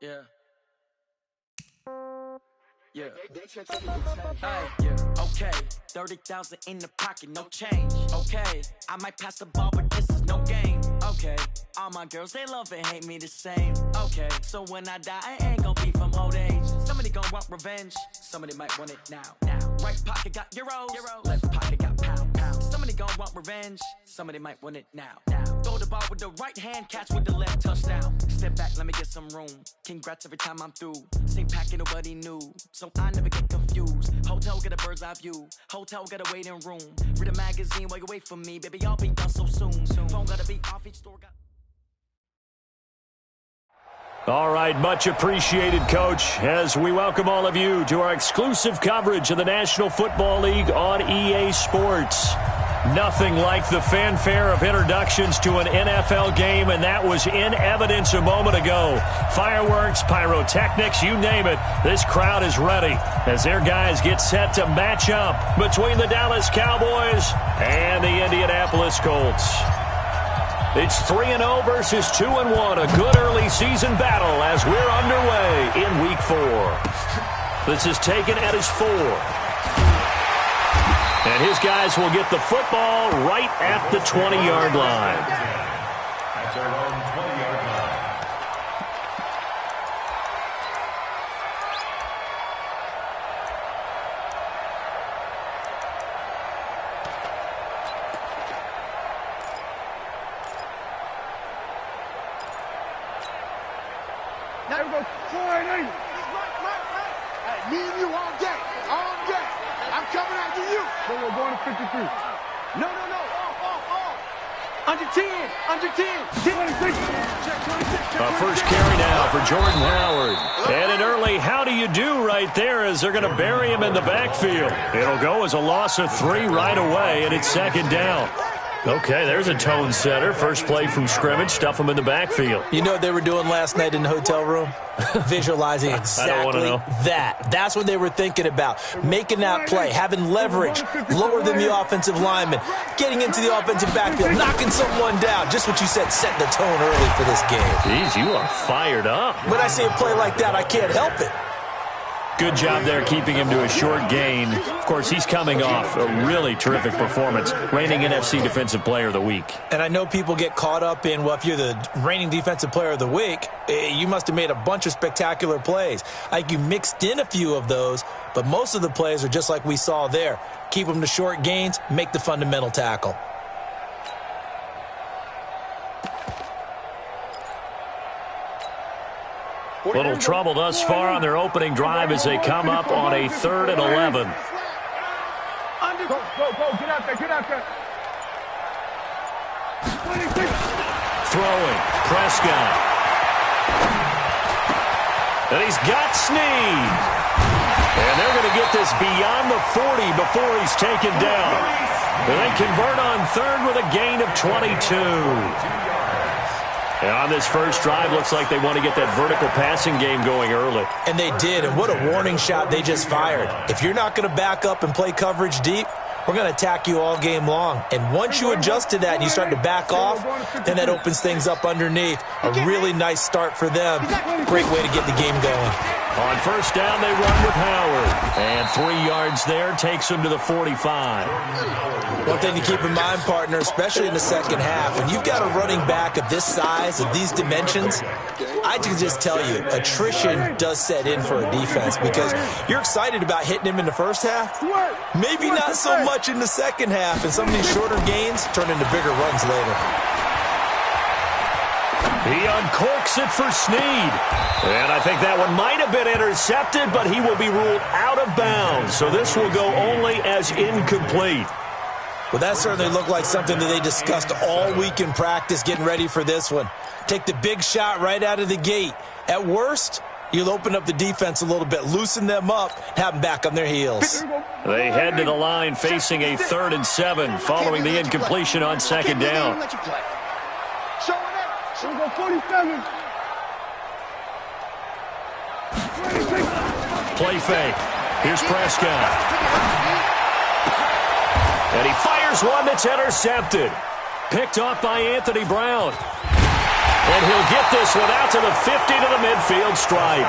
Yeah. Yeah. Hey, yeah. Okay. 30,000 in the pocket, no change. Okay. I might pass the ball, but this is no game. Okay. All my girls, they love and hate me the same. Okay. So when I die, I ain't gonna be from old age. Somebody gonna want revenge. Somebody might want it now. Right pocket got euros. Left pocket got pounds. Somebody gonna want revenge. Somebody might want it now. Throw the ball with the right hand, catch with the left, touchdown. Step back, let me get some room. Congrats every time I'm through. Same packet, nobody knew. So I never get confused. Hotel get a bird's eye view. Hotel get a waiting room. Read a magazine while you wait for me. Baby, I'll be done so soon. Phone gotta be off, each store got... All right, much appreciated, Coach, as we welcome all of you to our exclusive coverage of the National Football League on EA Sports. Nothing like the fanfare of introductions to an NFL game, and that was in evidence a moment ago. Fireworks, pyrotechnics, you name it. This crowd is ready as their guys get set to match up between the Dallas Cowboys and the Indianapolis Colts. It's 3-0 versus 2-1, a good early season battle as we're underway in Week 4. This is taken at his 4. And his guys will get the football right at the 20-yard line. That's our own 20-yard line. Now we go 4-8. Hey, me and you all day. All day. I'm coming after you. So we're going to 53. No. Under 10. Under 10. 26. Check 26. A first carry now for Jordan Howard. And an early how do you do right there as they're going to bury him in the backfield. It'll go as a loss of 3 right away, and it's second down. Okay, there's a tone setter. First play from scrimmage, stuff him in the backfield. You know what they were doing last night in the hotel room? Visualizing exactly that. That's what they were thinking about. Making that play, having leverage, lower than the offensive lineman, getting into the offensive backfield, knocking someone down. Just what you said, set the tone early for this game. Jeez, you are fired up. When I see a play like that, I can't help it. Good job there keeping him to a short gain. Of course, he's coming off a really terrific performance, reigning NFC Defensive Player of the Week. And I know people get caught up in, well, if you're the reigning Defensive Player of the Week, you must have made a bunch of spectacular plays. Like you mixed in a few of those, but most of the plays are just like we saw there. Keep them to short gains, make the fundamental tackle. Little trouble thus far on their opening drive as they come up on a 3rd and 11. Go. Get out there. 26. Throwing, Prescott. And he's got Snead. And they're going to get this beyond the 40 before he's taken down. And they convert on 3rd with a gain of 22. And on this first drive, looks like they want to get that vertical passing game going early. And they did, and what a warning shot they just fired. If you're not going to back up and play coverage deep, we're going to attack you all game long. And once you adjust to that and you start to back off, then that opens things up underneath. A really nice start for them. Great way to get the game going. On first down, they run with Howard. And 3 yards there takes him to the 45. One thing to keep in mind, partner, especially in the second half, when you've got a running back of this size, of these dimensions, I can just tell you, attrition does set in for a defense because you're excited about hitting him in the first half. Maybe not so much in the second half, and some of these shorter gains turn into bigger runs later. He uncorks it for Snead. And I think that one might have been intercepted, but he will be ruled out of bounds. So this will go only as incomplete. Well, that certainly looked like something that they discussed all week in practice getting ready for this one. Take the big shot right out of the gate. At worst, you'll open up the defense a little bit, loosen them up, have them back on their heels. They head to the line facing a 3rd and 7 following the incompletion on second down. So we go 47. Play fake. Here's Prescott. And he fires one that's intercepted. Picked off by Anthony Brown. And he'll get this one out to the 50 to the midfield stripe.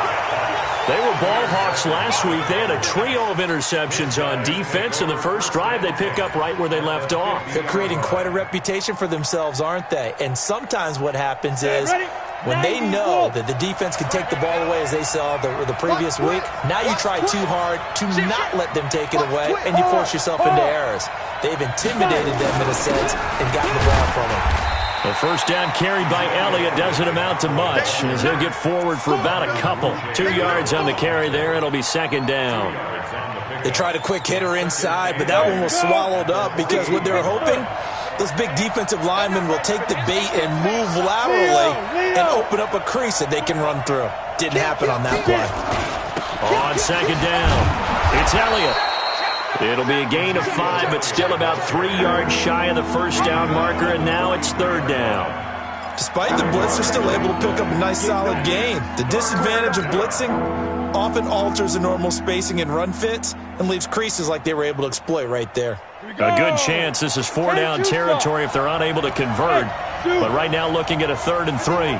They were ball hawks last week. They had a trio of interceptions on defense. In the first drive, they pick up right where they left off. They're creating quite a reputation for themselves, aren't they? And sometimes what happens is when they know that the defense can take the ball away, as they saw the previous week, now you try too hard to not let them take it away, and you force yourself into errors. They've intimidated them in a sense and gotten the ball from them. The first down carried by Elliott doesn't amount to much as he'll get forward for about a couple. 2 yards on the carry there. It'll be second down. They tried a quick hitter inside, but that one was swallowed up because what they're hoping, those big defensive linemen will take the bait and move laterally and open up a crease that they can run through. Didn't happen on that play. On second down, it's Elliott. It'll be a gain of 5, but still about 3 yards shy of the first down marker, and now it's third down. Despite the blitz, they're still able to pick up a nice solid gain. The disadvantage of blitzing often alters the normal spacing and run fits and leaves creases like they were able to exploit right there. A good chance this is 4 down territory if they're unable to convert, but right now looking at a 3rd and 3.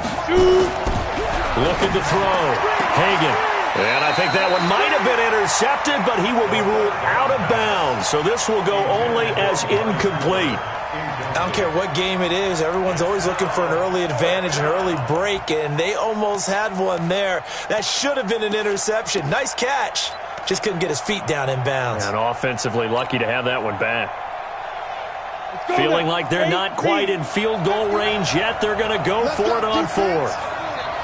Looking to throw. Hagan. And I think that one might have been intercepted, but he will be ruled out of bounds. So this will go only as incomplete. I don't care what game it is. Everyone's always looking for an early advantage, an early break, and they almost had one there. That should have been an interception. Nice catch. Just couldn't get his feet down in bounds. And offensively lucky to have that one back. Feeling like they're not quite in field goal range yet. They're going to go for it on 4th.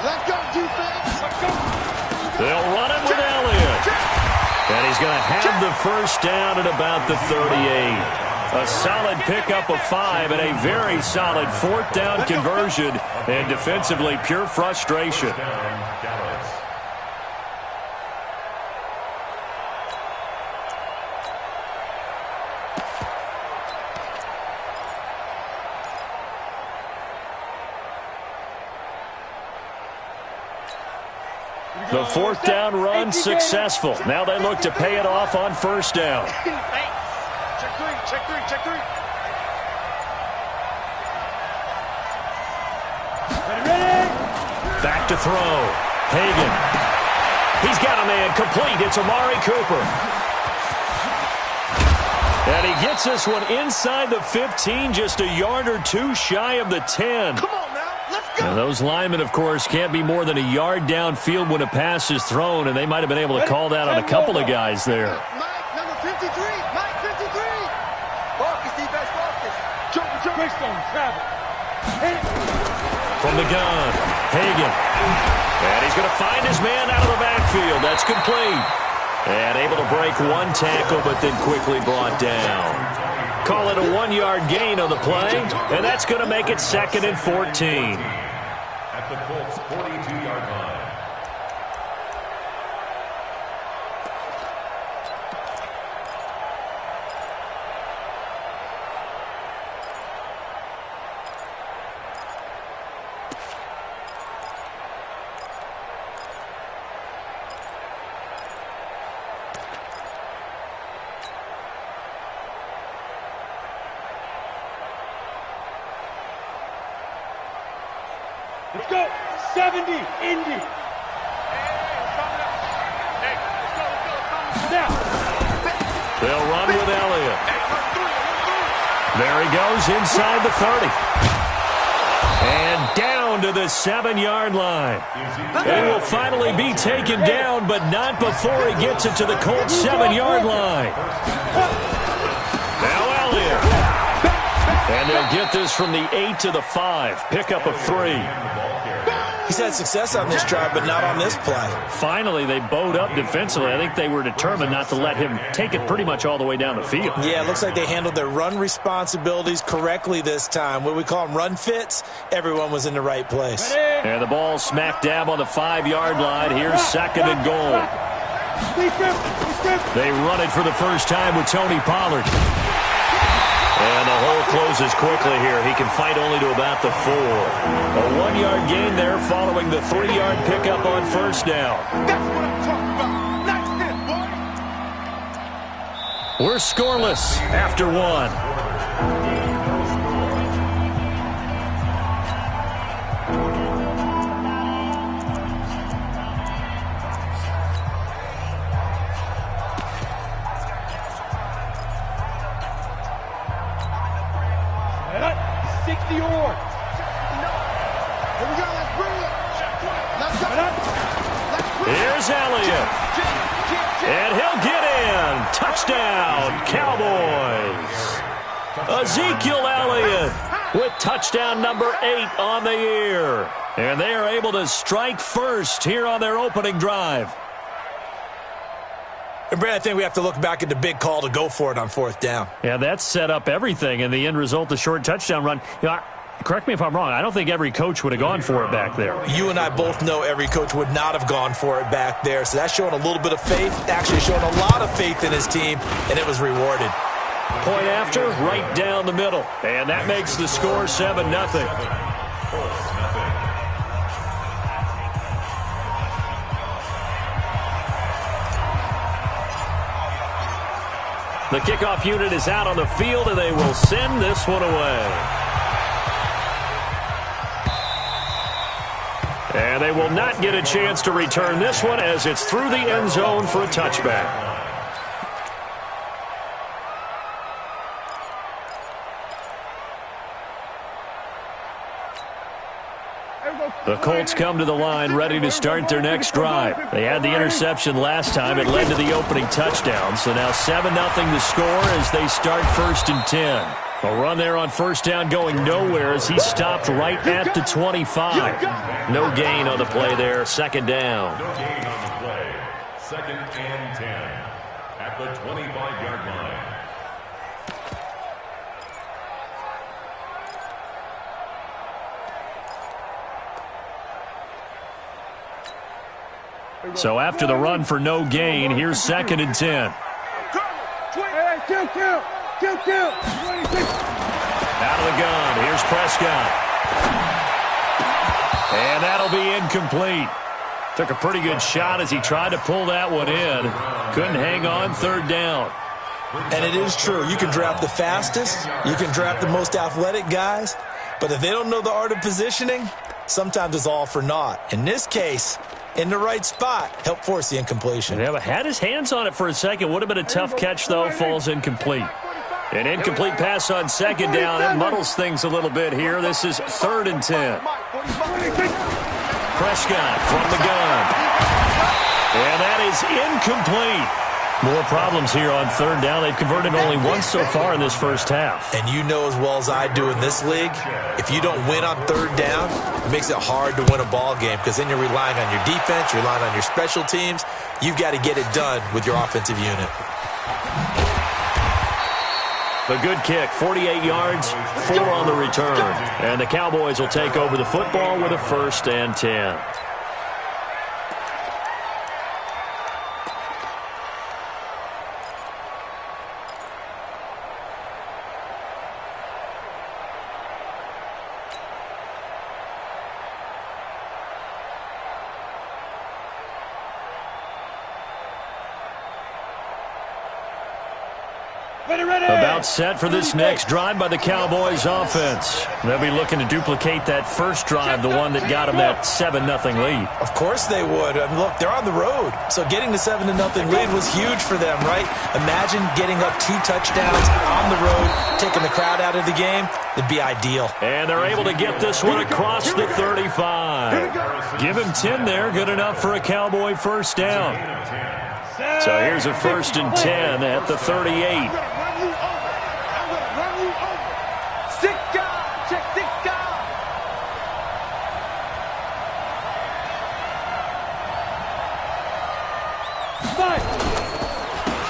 Let's go, defense. Let's go. They'll run it with Elliott. And he's going to have the first down at about the 38. A solid pickup of 5 and a very solid 4th down conversion. And defensively, pure frustration. The 4th down run successful. Now they look to pay it off on first down. Check 3, check 3. Ready? Back to throw. Hagan. He's got a man complete. It's Amari Cooper. And he gets this one inside the 15, just a yard or 2 shy of the 10. Come on now, let's go. And those linemen, of course, can't be more than a yard downfield when a pass is thrown, and they might have been able to call that on a couple of guys there. Mike, number 53. Mike, 53. Focus, defense, focus. Jump. Travel. From the gun, Hagan. And he's going to find his man out of the backfield. That's complete. And able to break one tackle, but then quickly brought down. Call it a 1-yard gain on the play, and that's going to make it 2nd and 14. At the Colts' 42-yard line. Let's go. 70, Indy. Now. They'll run with Elliott. There he goes inside the 30. And down to the 7-yard line. He will finally be taken down, but not before he gets it to the Colts' 7-yard line. Now Elliott. And they'll get this from the 8 to the 5. Pickup of 3. He's had success on this drive, but not on this play. Finally, they bowed up defensively. I think they were determined not to let him take it pretty much all the way down the field. Yeah, it looks like they handled their run responsibilities correctly this time. What we call them run fits, everyone was in the right place. And the ball smack dab on the 5-yard line. Here's 2nd and goal. They run it for the first time with Tony Pollard. And the hole closes quickly here. He can fight only to about the 4. A 1-yard gain there following the 3-yard pickup on first down. That's what I'm talking about. Nice hit, boy. We're scoreless after 1. Here's Elliott. And he'll get in. Touchdown, Cowboys. Ezekiel Elliott with touchdown number 8 on the year. And they are able to strike first here on their opening drive. And Brad, I think we have to look back at the big call to go for it on 4th down. Yeah, that set up everything, and the end result, the short touchdown run. You know, correct me if I'm wrong, I don't think every coach would have gone for it back there. You and I both know every coach would not have gone for it back there, so that's showing a little bit of faith, actually showing a lot of faith in his team, and it was rewarded. Point after, right down the middle, and that makes the score 7-0. The kickoff unit is out on the field, and they will send this one away. And they will not get a chance to return this one as it's through the end zone for a touchback. The Colts come to the line ready to start their next drive. They had the interception last time. It led to the opening touchdown. So now 7-0 the score as they start 1st and 10. A run there on 1st down going nowhere as he stopped right at the 25. No gain on the play there. 2nd down. No gain on the play. 2nd and 10 at the 25-yard line. So after the run for no gain, here's 2nd and 10. Out of the gun, here's Prescott. And that'll be incomplete. Took a pretty good shot as he tried to pull that one in. Couldn't hang on, 3rd down. And it is true. You can draft the fastest. You can draft the most athletic guys. But if they don't know the art of positioning, sometimes it's all for naught. In this case, in the right spot, helped force the incompletion. Yeah, but had his hands on it for a second. Would have been a tough catch, though. Falls incomplete. An incomplete pass on 2nd down. It muddles things a little bit here. This is 3rd and 10. Prescott from the gun. And that is incomplete. More problems here on 3rd down. They've converted only once so far in this first half. And you know as well as I do in this league, if you don't win on 3rd down, it makes it hard to win a ball game because then you're relying on your defense, you're relying on your special teams. You've got to get it done with your offensive unit. The good kick, 48 yards, 4 on the return. And the Cowboys will take over the football with a 1st and 10. About set for this next drive by the Cowboys offense. They'll be looking to duplicate that first drive, the one that got them that 7-0 lead. Of course they would. I mean, look, they're on the road. So getting the 7-0 lead was huge for them, right? Imagine getting up 2 touchdowns on the road, taking the crowd out of the game. It'd be ideal. And they're able to get this one across the 35. Give him 10 there. Good enough for a Cowboy 1st down. So here's a 1st and 10 at the 38.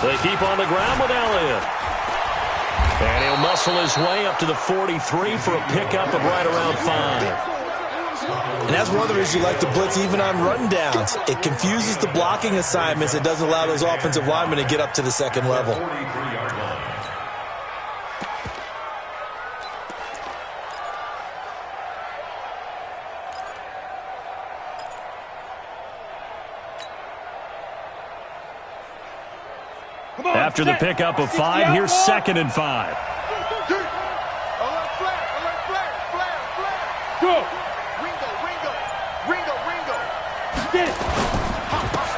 They keep on the ground with Elliott. And he'll muscle his way up to the 43 for a pickup of right around 5. And that's one of the reasons you like to blitz even on run downs. It confuses the blocking assignments. It doesn't allow those offensive linemen to get up to the 2nd level. After the pickup of 5, here's 2nd and 5.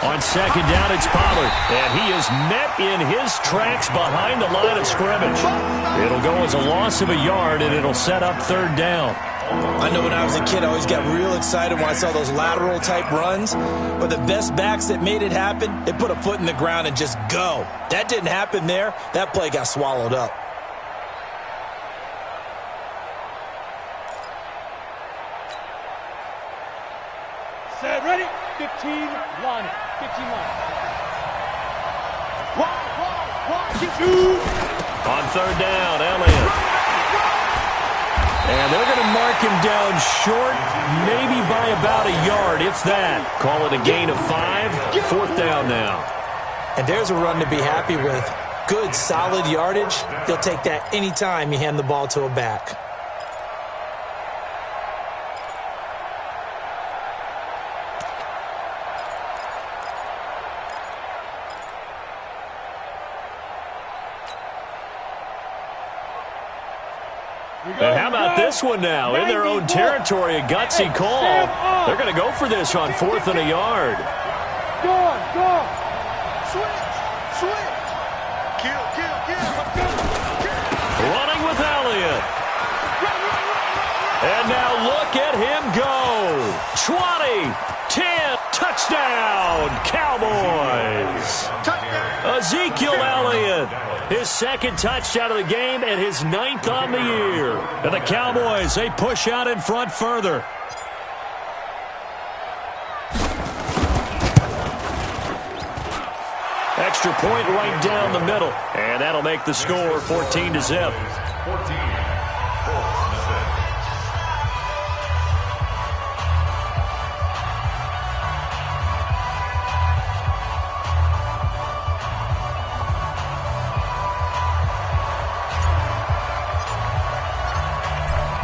On 2nd down, it's Pollard, and he is met in his tracks behind the line of scrimmage. It'll go as a loss of a yard, and it'll set up 3rd down. I know when I was a kid, I always got real excited when I saw those lateral type runs. But the best backs that made it happen, they put a foot in the ground and just go. That didn't happen there. That play got swallowed up. Set, ready? 15 line. 15 line. One, get two. On third down, Elliott. And they're going to mark him down short, maybe by about a yard, if that. Call it a gain of 5. Fourth down now. And there's a run to be happy with. Good, solid yardage. You'll take that anytime you hand the ball to a back. And how about this one now? In their own territory, a gutsy call. They're going to go for this on 4th and a yard. Go. Switch. Kill. Running with Elliott. And now look at him go. 20, 10, touchdown, Cowboys. Ezekiel Elliott, his second touchdown of the game and his 9th on the year. And the Cowboys, they push out in front further. Extra point right down the middle. And that'll make the score 14-0. 14.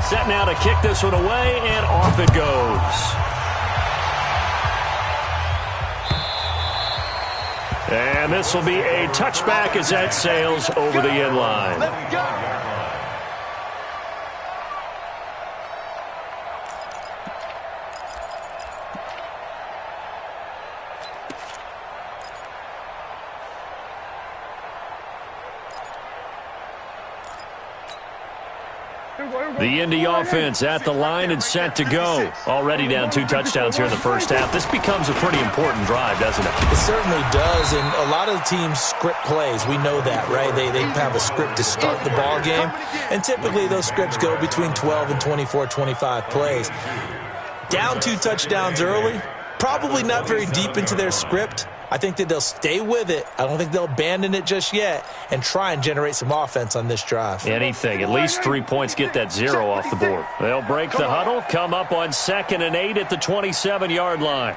Set now to kick this one away, and off it goes. And this will be a touchback as that sails over the end line. Let's go. The Indy offense at the line and set to go. Already down 2 touchdowns here in the first half. This becomes a pretty important drive, doesn't it? It certainly does, and a lot of the teams script plays. We know that, right? They have a script to start the ball game, and typically those scripts go between 12 and 24, 25 plays. Down 2 touchdowns early, probably not very deep into their script. I think that they'll stay with it. I don't think they'll abandon it just yet and try and generate some offense on this drive. Anything. At least 3 points, get that 0 off the board. They'll break the huddle, come up on 2nd and 8 at the 27-yard line.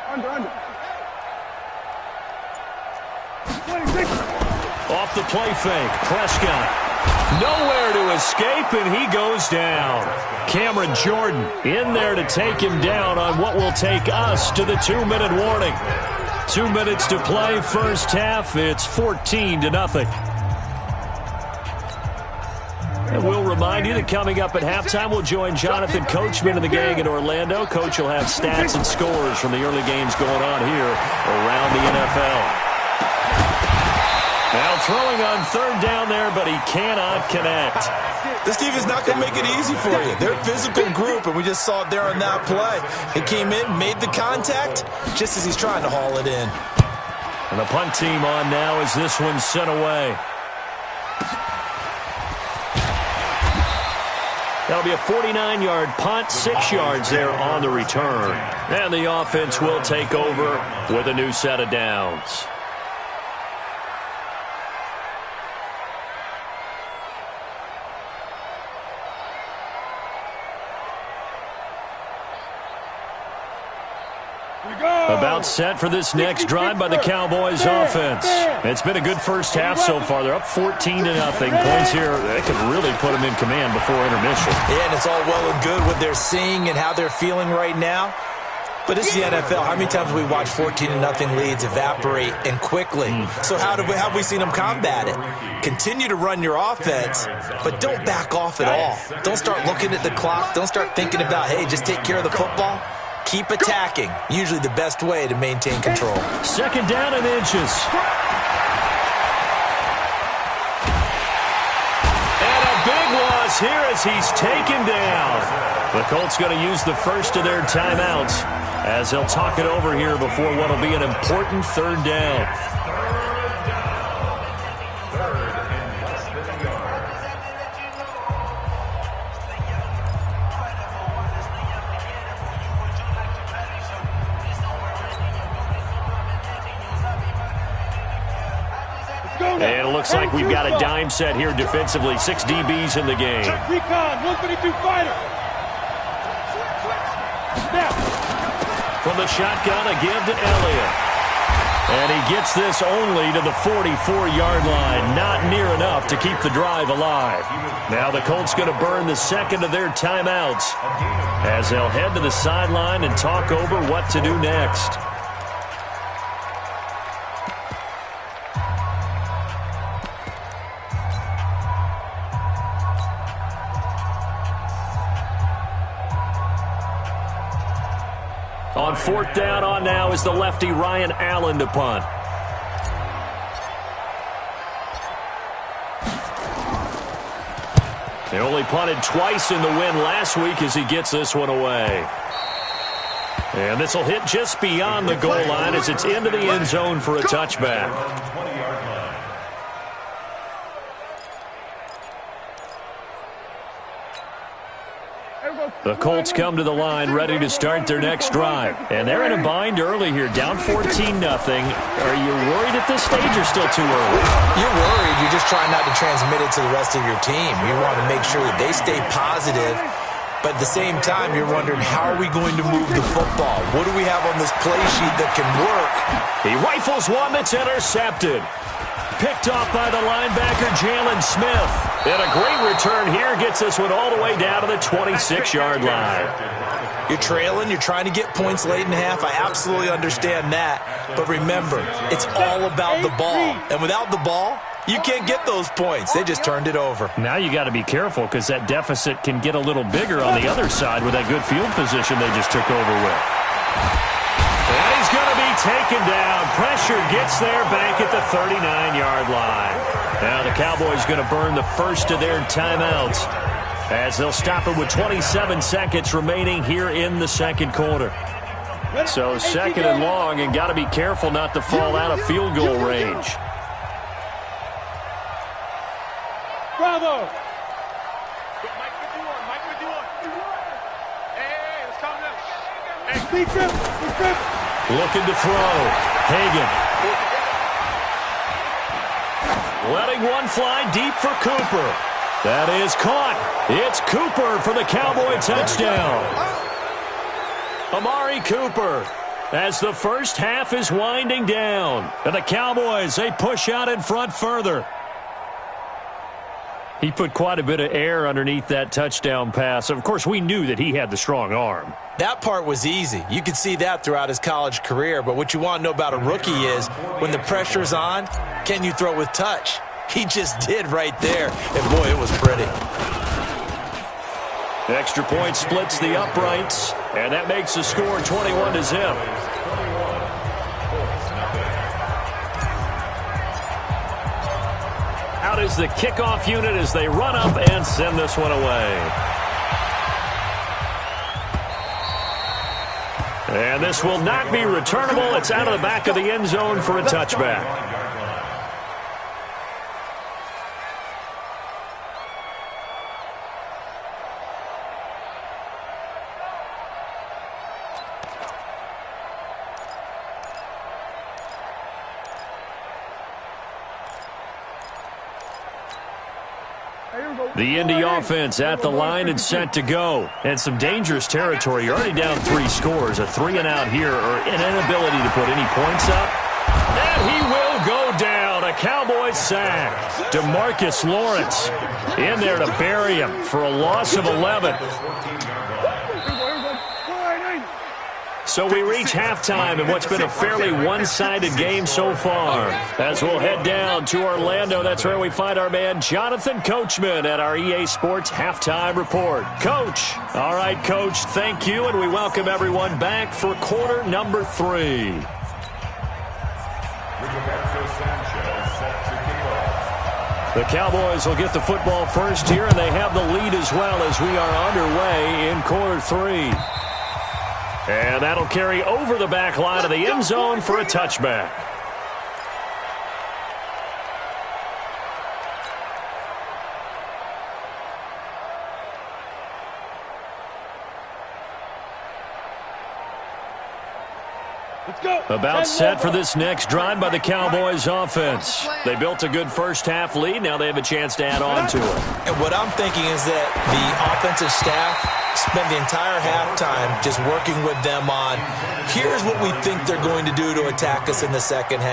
Under. Off the play fake, Prescott. Nowhere to escape, and he goes down. Cameron Jordan in there to take him down on what will take us to the 2-minute warning. 2 minutes to play, first half. It's 14-0. And we'll remind you that coming up at halftime, we'll join Jonathan Coachman and the gang in Orlando. Coach will have stats and scores from the early games going on here around the NFL. Now throwing on 3rd down there, but he cannot connect. This team is not going to make it easy for you. They're a physical group, and we just saw it there on that play. He came in, made the contact, just as he's trying to haul it in. And the punt team on now as this one's sent away. That'll be a 49-yard punt, 6 yards there on the return. And the offense will take over with a new set of downs. About set for this next drive by the Cowboys offense. It's been a good first half so far. They're up 14-0. Points here, they could really put them in command before intermission. Yeah, and it's all well and good what they're seeing and how they're feeling right now. But this is the NFL. How many times have we watched 14-0 leads evaporate and quickly? So how have we seen them combat it? Continue to run your offense, but don't back off at all. Don't start looking at the clock. Don't start thinking about, hey, just take care of the football. Keep attacking. Usually the best way to maintain control. 2nd down and inches. here as he's taken down. The Colts going to use the first of their timeouts as they'll talk it over here before what will be an important third down. And it looks like we've got a dime set here defensively. 6 DBs in the game. Check recon, 132 fighter. Snap. From the shotgun, a give to Elliott. And he gets this only to the 44-yard line. Not near enough to keep the drive alive. Now the Colts going to burn the second of their timeouts as they'll head to the sideline and talk over what to do next. On fourth down on now is the lefty Ryan Allen to punt. They only punted twice in the win last week as he gets this one away. And this will hit just beyond the goal line as it's into the end zone for a touchback. The Colts come to the line ready to start their next drive. And they're in a bind early here, down 14-0. Are you worried at this stage or still too early? You're worried. You're just trying not to transmit it to the rest of your team. You want to make sure that they stay positive. But at the same time, you're wondering, how are we going to move the football? What do we have on this play sheet that can work? He rifles one that's intercepted. Picked off by the linebacker, Jalen Smith. And a great return here gets this one all the way down to the 26-yard line. You're trailing. You're trying to get points late in half. I absolutely understand that. But remember, it's all about the ball. And without the ball, you can't get those points. They just turned it over. Now you got to be careful because that deficit can get a little bigger on the other side with that good field position they just took over with. And he's going to be taken down. Pressure gets there back at the 39-yard line. Now the Cowboys going to burn the first of their timeouts as they'll stop it with 27 seconds remaining here in the second quarter. So second and long, and got to be careful not to fall out of field goal range. Bravo. Mike with you on. Mike with you on. Hey, let's calm down. Hey, big grip. Looking to throw. Hagan. Letting one fly deep for Cooper. That is caught. It's Cooper for the Cowboy touchdown. Amari Cooper as the first half is winding down. And the Cowboys, they push out in front further. He put quite a bit of air underneath that touchdown pass. Of course, we knew that he had the strong arm. That part was easy. You could see that throughout his college career. But what you want to know about a rookie is when the pressure's on, can you throw with touch? He just did right there. And, boy, it was pretty. The extra point splits the uprights, and that makes the score 21-0. Out is the kickoff unit as they run up and send this one away. And this will not be returnable. It's out of the back of the end zone for a touchback. The Indy offense at the line and set to go. And some dangerous territory. You're already down 3 scores. A 3-and-out here or an inability to put any points up. And he will go down. A Cowboys sack. DeMarcus Lawrence in there to bury him for a loss of 11. So we reach halftime in what's been a fairly one-sided game so far. As we'll head down to Orlando, that's where we find our man Jonathan Coachman at our EA Sports Halftime Report. Coach. All right, Coach, thank you, and we welcome everyone back for quarter number 3. The Cowboys will get the football first here, and they have the lead as well as we are underway in quarter 3. And that'll carry over the back line of the end zone for a touchback. About set for this next drive by the Cowboys offense. They built a good first-half lead. Now they have a chance to add on to it. And what I'm thinking is that the offensive staff spent the entire halftime just working with them on, here's what we think they're going to do to attack us in the second half.